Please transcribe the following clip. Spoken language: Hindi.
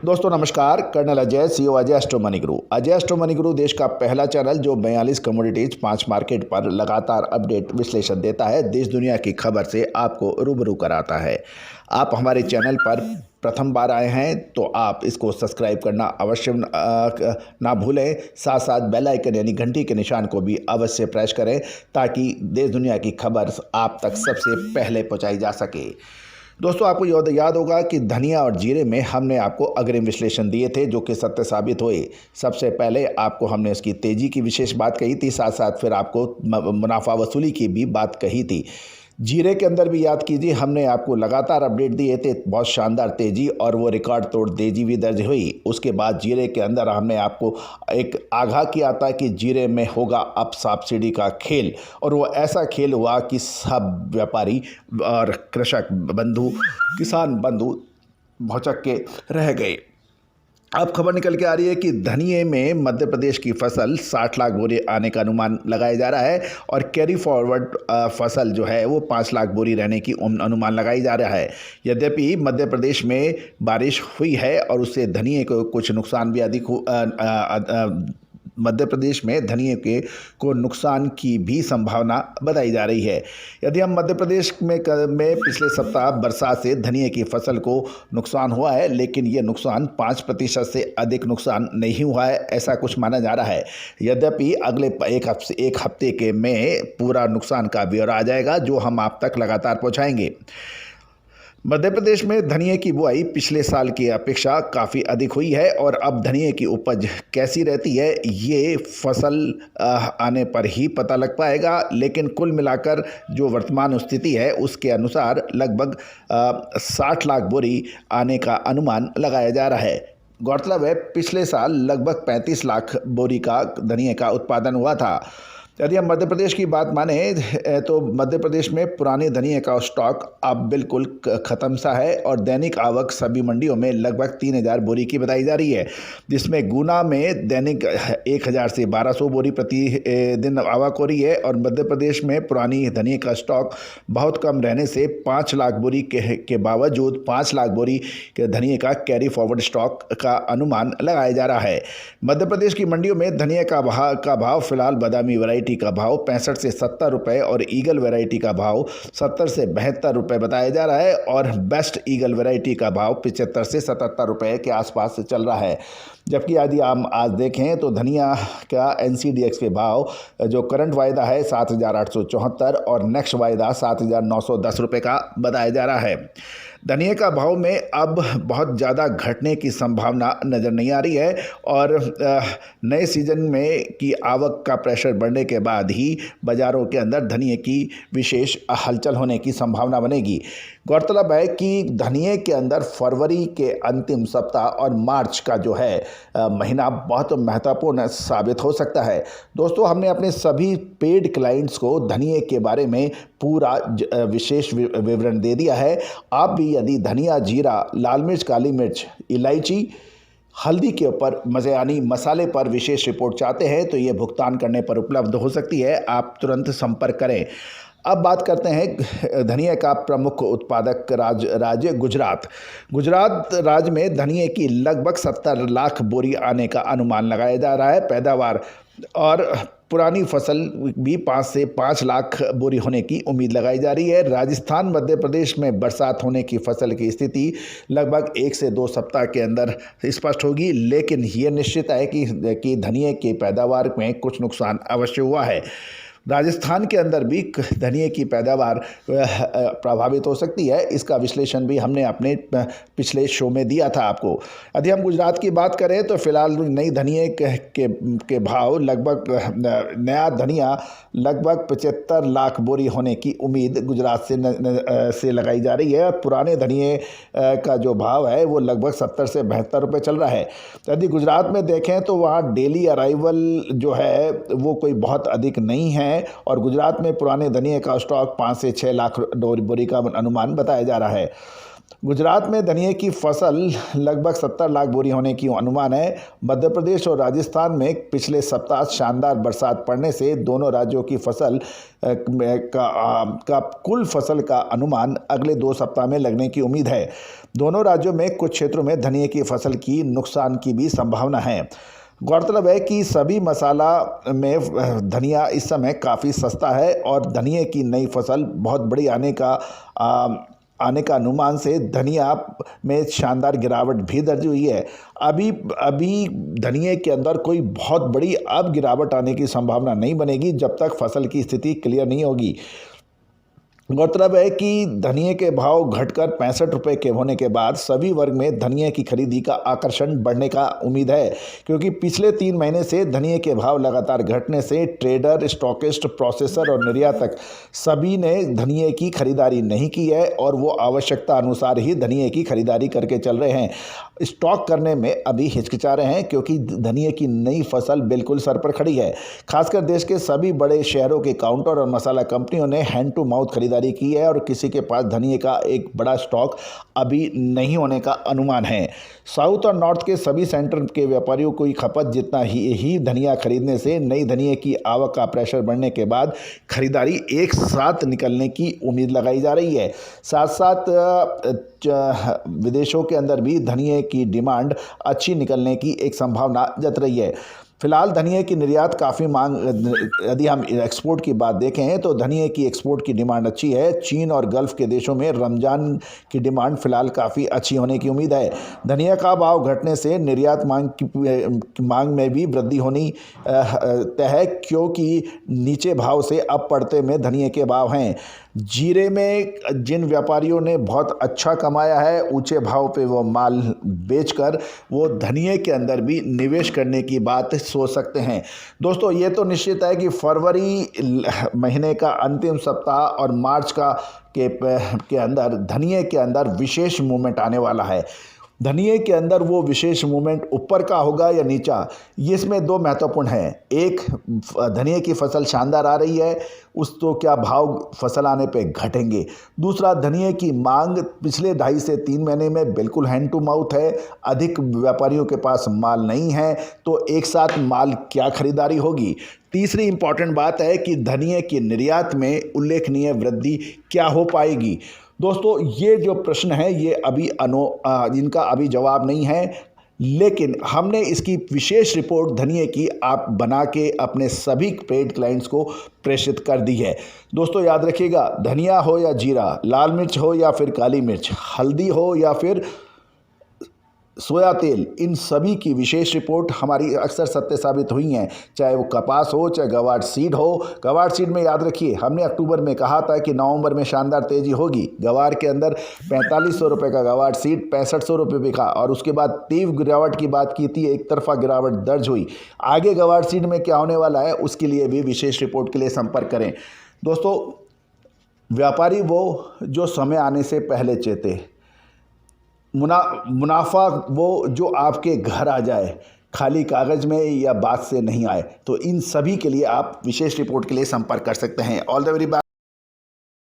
दोस्तों नमस्कार। Colonel Ajay, CEO Ajay astro money guru. Ajay astro money गुरु देश का पहला चैनल जो 42 कमोडिटीज 5 मार्केट पर लगातार अपडेट विश्लेषण देता है, देश दुनिया की खबर से आपको रूबरू कराता है। आप हमारे चैनल पर प्रथम बार आए हैं तो आप इसको सब्सक्राइब करना अवश्य ना भूलें। साथ साथ बेल आइकन यानी घंटी के निशान को भी अवश्य प्रेस करें ताकि देश दुनिया की खबर आप तक सबसे पहले पहुंचाई जा सके। दोस्तों आपको याद होगा कि धनिया और जीरे में हमने आपको अग्रिम विश्लेषण दिए थे जो कि सत्य साबित हुए। सबसे पहले आपको हमने उसकी तेज़ी की विशेष बात कही थी, साथ साथ फिर आपको मुनाफा वसूली की भी बात कही थी। जीरे के अंदर भी याद कीजिए, हमने आपको लगातार अपडेट दिए थे, बहुत शानदार तेज़ी और वो रिकॉर्ड तोड़ तेज़ी भी दर्ज हुई। उसके बाद जीरे के अंदर हमने आपको एक आगाह किया था कि जीरे में होगा अब सब्सिडी का खेल, और वो ऐसा खेल हुआ कि सब व्यापारी और कृषक बंधु, किसान बंधु भौचक के रह गए। अब खबर निकल के आ रही है कि धनिये में मध्य प्रदेश की फसल 60 लाख बोरी आने का अनुमान लगाया जा रहा है और कैरी फॉरवर्ड फसल जो है वो 5 लाख बोरी रहने की अनुमान लगाई जा रहा है। यद्यपि मध्य प्रदेश में बारिश हुई है और उससे धनिये को कुछ नुकसान भी अधिक मध्य प्रदेश में धनिये को नुकसान की भी संभावना बताई जा रही है। यदि हम मध्य प्रदेश में पिछले सप्ताह बरसात से धनिये की फसल को नुकसान हुआ है, लेकिन ये नुकसान 5% से अधिक नुकसान नहीं हुआ है, ऐसा कुछ माना जा रहा है। यद्यपि अगले एक हफ्ते के में पूरा नुकसान का ब्यौरा आ जाएगा जो हम आप तक लगातार पहुँचाएंगे। मध्य प्रदेश में धनिये की बुआई पिछले साल की अपेक्षा काफ़ी अधिक हुई है और अब धनिये की उपज कैसी रहती है ये फसल आने पर ही पता लग पाएगा, लेकिन कुल मिलाकर जो वर्तमान स्थिति है उसके अनुसार लगभग 60 लाख बोरी आने का अनुमान लगाया जा रहा है। गौरतलब है पिछले साल लगभग 35 लाख बोरी का धनिये का उत्पादन हुआ था। यदि हम मध्य प्रदेश की बात माने तो मध्य प्रदेश में पुराने धनिये का स्टॉक अब बिल्कुल ख़त्म सा है और दैनिक आवक सभी मंडियों में लगभग 3000 बोरी की बताई जा रही है, जिसमें गुना में दैनिक 1000 से 1200 बोरी प्रति दिन आवक हो रही है। और मध्य प्रदेश में पुरानी धनिये का स्टॉक बहुत कम रहने से 5 लाख बोरी के बावजूद 5 लाख बोरी के धनिये का कैरी फॉरवर्ड स्टॉक का अनुमान लगाया जा रहा है। मध्य प्रदेश की मंडियों में धनिये का भाव फिलहाल बादामी वैरायटी का भाव 65 से 70 रुपए और ईगल वैरायटी का भाव 70 से 72 रुपए बताया जा रहा है और बेस्ट ईगल वैरायटी का भाव 75 से 77 रुपए के आसपास चल रहा है। जबकि यदि हम आज देखें तो धनिया का NCDX के भाव जो करंट वायदा है 7874 और नेक्स्ट वायदा 7910 रुपये का बताया जा रहा है। धनिये का भाव में अब बहुत ज़्यादा घटने की संभावना नज़र नहीं आ रही है और नए सीजन में की आवक का प्रेशर बढ़ने के बाद ही बाज़ारों के अंदर धनिये की विशेष हलचल होने की संभावना बनेगी। गौरतलब है कि धनिये के अंदर फरवरी के अंतिम सप्ताह और मार्च का जो है महीना बहुत महत्वपूर्ण साबित हो सकता है। दोस्तों हमने अपने सभी पेड क्लाइंट्स को धनिये के बारे में पूरा विशेष विवरण दे दिया है। आप भी यदि धनिया, जीरा, लाल मिर्च, काली मिर्च, इलायची, हल्दी के ऊपर यानी मसाले पर विशेष रिपोर्ट चाहते हैं तो ये भुगतान करने पर उपलब्ध हो सकती है, आप तुरंत संपर्क करें। अब बात करते हैं धनिये का प्रमुख उत्पादक राज्य गुजरात। गुजरात राज्य में धनिये की लगभग 70 लाख बोरी आने का अनुमान लगाया जा रहा है पैदावार, और पुरानी फसल भी 5 से 5 लाख बोरी होने की उम्मीद लगाई जा रही है। राजस्थान, मध्य प्रदेश में बरसात होने की फसल की स्थिति लगभग 1 से 2 सप्ताह के अंदर स्पष्ट होगी, लेकिन ये निश्चित है कि धनिये की पैदावार में कुछ नुकसान अवश्य हुआ है। राजस्थान के अंदर भी धनिये की पैदावार प्रभावित हो सकती है, इसका विश्लेषण भी हमने अपने पिछले शो में दिया था आपको। यदि हम गुजरात की बात करें तो फिलहाल नई धनिये के भाव लगभग नया धनिया लगभग 75 लाख बोरी होने की उम्मीद गुजरात से लगाई जा रही है और पुराने धनिये का जो भाव है वो लगभग 70 से 72 रुपये चल रहा है। यदि गुजरात में देखें तो वहाँ डेली अराइवल जो है वो कोई बहुत अधिक नहीं है और गुजरात में पुराने धनिये का स्टॉक 5 से 6 लाख बोरी का अनुमान बताया जा रहा है। गुजरात में धनिये की फसल लगभग 70 लाख बोरी होने की अनुमान है। मध्य प्रदेश और राजस्थान में पिछले सप्ताह शानदार बरसात पड़ने से दोनों राज्यों की फसल का कुल फसल का अनुमान अगले 2 सप्ताह में लगने की उम्मीद है। दोनों राज्यों में कुछ क्षेत्रों में धनिये की फसल की नुकसान की भी संभावना है। गौरतलब है कि सभी मसाला में धनिया इस समय काफ़ी सस्ता है और धनिये की नई फसल बहुत बड़ी आने का अनुमान से धनिया में शानदार गिरावट भी दर्ज हुई है। अभी धनिये के अंदर कोई बहुत बड़ी अब गिरावट आने की संभावना नहीं बनेगी जब तक फसल की स्थिति क्लियर नहीं होगी। गौरतलब है कि धनिये के भाव घटकर 65 रुपये के होने के बाद सभी वर्ग में धनिये की खरीदी का आकर्षण बढ़ने का उम्मीद है, क्योंकि पिछले 3 महीने से धनिये के भाव लगातार घटने से ट्रेडर, स्टॉकिस्ट, प्रोसेसर और निर्यातक सभी ने धनिये की खरीदारी नहीं की है और वो आवश्यकता अनुसार ही धनिये की खरीदारी करके चल रहे हैं। स्टॉक करने में अभी हिचकिचा रहे हैं क्योंकि धनिये की नई फसल बिल्कुल सर पर खड़ी है। खासकर देश के सभी बड़े शहरों के काउंटर और मसाला कंपनियों ने हैंड टू माउथ खरीदारी की है और किसी के पास धनिये का एक बड़ा स्टॉक अभी नहीं होने का अनुमान है। साउथ और नॉर्थ के सभी सेंटर के व्यापारियों को खपत जितना ही धनिया खरीदने से नई धनिये की आवक का प्रेशर बढ़ने के बाद खरीदारी एक साथ निकलने की उम्मीद लगाई जा रही है। साथ साथ विदेशों के अंदर भी धनिये की डिमांड अच्छी निकलने की एक संभावना जत रही है। फिलहाल धनिये की निर्यात काफ़ी मांग, यदि हम एक्सपोर्ट की बात देखें तो धनिये की एक्सपोर्ट की डिमांड अच्छी है। चीन और गल्फ़ के देशों में रमज़ान की डिमांड फिलहाल काफ़ी अच्छी होने की उम्मीद है। धनिया का भाव घटने से निर्यात मांग में भी वृद्धि होनी तय है, क्योंकि नीचे भाव से अब पड़ते में धनिये के भाव हैं। जीरे में जिन व्यापारियों ने बहुत अच्छा कमाया है, ऊंचे भाव पे वो माल बेचकर वो धनिये के अंदर भी निवेश करने की बात सोच सकते हैं। दोस्तों, ये तो निश्चित है कि फरवरी महीने का अंतिम सप्ताह और मार्च के अंदर धनिये के अंदर विशेष मूवमेंट आने वाला है। धनिये के अंदर वो विशेष मूवमेंट ऊपर का होगा या नीचा, इसमें 2 महत्वपूर्ण हैं। एक, धनिये की फसल शानदार आ रही है, उस तो क्या भाव फसल आने पे घटेंगे। दूसरा, धनिये की मांग पिछले 2.5 से 3 महीने में बिल्कुल हैंड टू माउथ है। अधिक व्यापारियों के पास माल नहीं है, तो एक साथ माल क्या खरीदारी होगी। तीसरी इंपॉर्टेंट बात है कि धनिये की निर्यात में उल्लेखनीय वृद्धि क्या हो पाएगी। दोस्तों, ये जो प्रश्न है ये अभी इनका अभी जवाब नहीं है, लेकिन हमने इसकी विशेष रिपोर्ट धनिये की आप बना के अपने सभी पेड क्लाइंट्स को प्रेषित कर दी है। दोस्तों, याद रखिएगा, धनिया हो या जीरा, लाल मिर्च हो या फिर काली मिर्च, हल्दी हो या फिर सोया तेल, इन सभी की विशेष रिपोर्ट हमारी अक्सर सत्य साबित हुई हैं। चाहे वो कपास हो, चाहे गवार सीड हो। गवार सीड में याद रखिए, हमने अक्टूबर में कहा था कि नवंबर में शानदार तेजी होगी। गवार के अंदर 4500 रुपये का गवार सीड 6500 रुपये बिका और उसके बाद तीव्र गिरावट की बात की थी, एक तरफा गिरावट दर्ज हुई। आगे गवार सीड में क्या होने वाला है उसके लिए भी विशेष रिपोर्ट के लिए संपर्क करें। दोस्तों, व्यापारी वो जो समय आने से पहले चेते, मुनाफा वो जो आपके घर आ जाए, खाली कागज़ में या बात से नहीं आए। तो इन सभी के लिए आप विशेष रिपोर्ट के लिए संपर्क कर सकते हैं। All the very best.